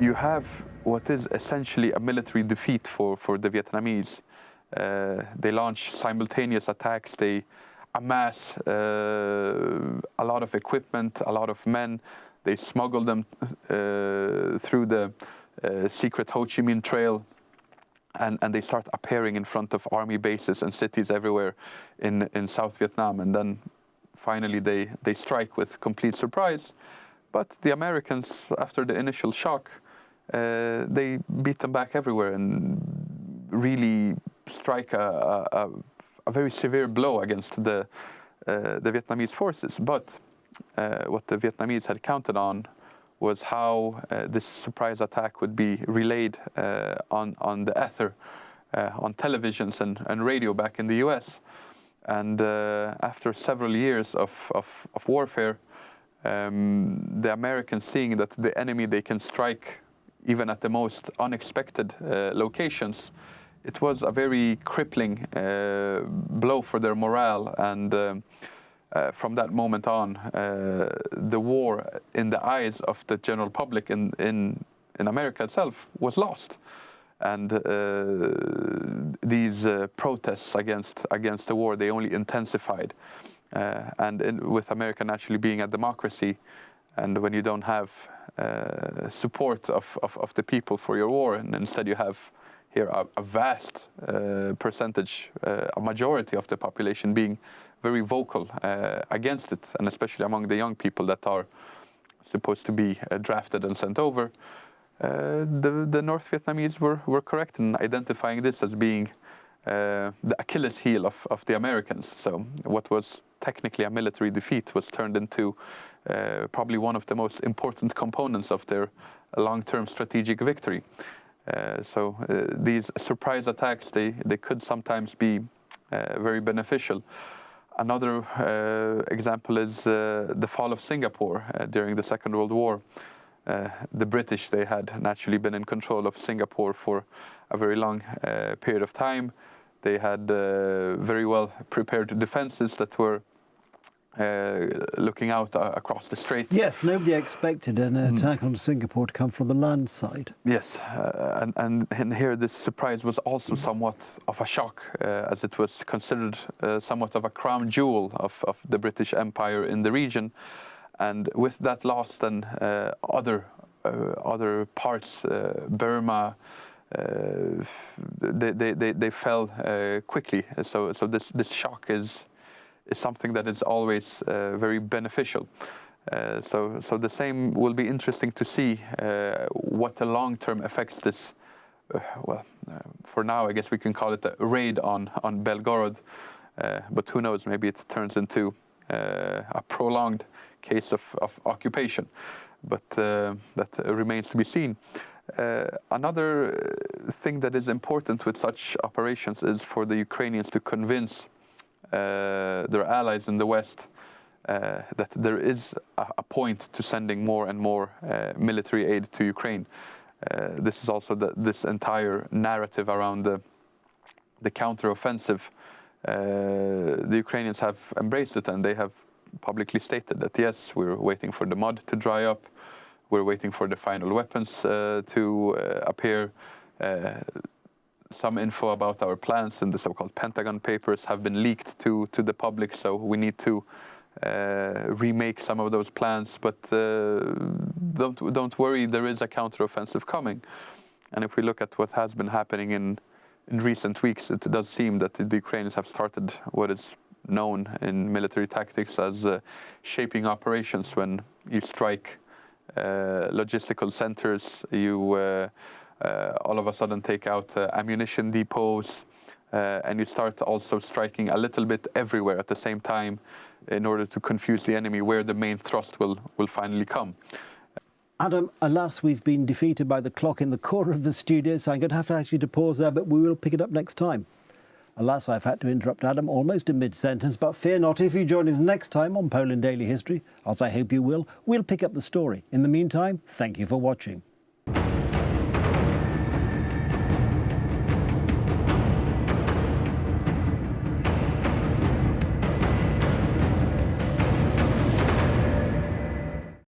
you have what is essentially a military defeat for the Vietnamese. They launch simultaneous attacks, they amass a lot of equipment, a lot of men, they smuggle them through the secret Ho Chi Minh Trail, and they start appearing in front of army bases and cities everywhere in South Vietnam, and then finally they strike with complete surprise. But the Americans, after the initial shock, they beat them back everywhere and really strike a very severe blow against the Vietnamese forces. But what the Vietnamese had counted on was how this surprise attack would be relayed on the ether, on televisions and radio back in the US. And after several years of warfare, the Americans, seeing that the enemy, they can strike even at the most unexpected locations, it was a very crippling blow for their morale. And from that moment on, the war, in the eyes of the general public in America itself, was lost. And these protests against the war, they only intensified. With America naturally being a democracy, and when you don't have support of the people for your war, and instead you have here a vast percentage, a majority of the population being very vocal against it, and especially among the young people that are supposed to be drafted and sent over, the North Vietnamese were correct in identifying this as being the Achilles heel of the Americans. So what was technically a military defeat was turned into probably one of the most important components of their long-term strategic victory. So these surprise attacks, they could sometimes be very beneficial. Another example is the fall of Singapore during the Second World War. The British, they had naturally been in control of Singapore for a very long period of time. They had very well prepared defenses that were looking out across the strait. Yes, nobody expected an attack on Singapore to come from the land side. Yes, and here this surprise was also somewhat of a shock, as it was considered somewhat of a crown jewel of the British Empire in the region. And with that loss, then other parts, Burma, they fell quickly. So this shock is something that is always very beneficial. So the same will be interesting to see what the long-term effects this. For now, I guess we can call it a raid on Belgorod, but who knows? Maybe it turns into a prolonged case of occupation, but that remains to be seen. Another thing that is important with such operations is for the Ukrainians to convince their allies in the West that there is a point to sending more and more military aid to Ukraine. This is also this entire narrative around the counteroffensive. The Ukrainians have embraced it, and they have publicly stated that yes, we're waiting for the mud to dry up, we're waiting for the final weapons to appear. Some info about our plans in the so-called Pentagon Papers have been leaked to the public, so we need to remake some of those plans. But don't worry, there is a counteroffensive coming. And if we look at what has been happening in recent weeks, it does seem that the Ukrainians have started what is known in military tactics as shaping operations. When you strike logistical centers, you all of a sudden take out ammunition depots, and you start also striking a little bit everywhere at the same time in order to confuse the enemy where the main thrust will finally come. Adam, alas, we've been defeated by the clock in the corner of the studio, so I'm going to have to ask you to pause there, but we will pick it up next time. Alas, I've had to interrupt Adam almost in mid-sentence, but fear not, if you join us next time on Poland Daily History, as I hope you will, we'll pick up the story. In the meantime, thank you for watching.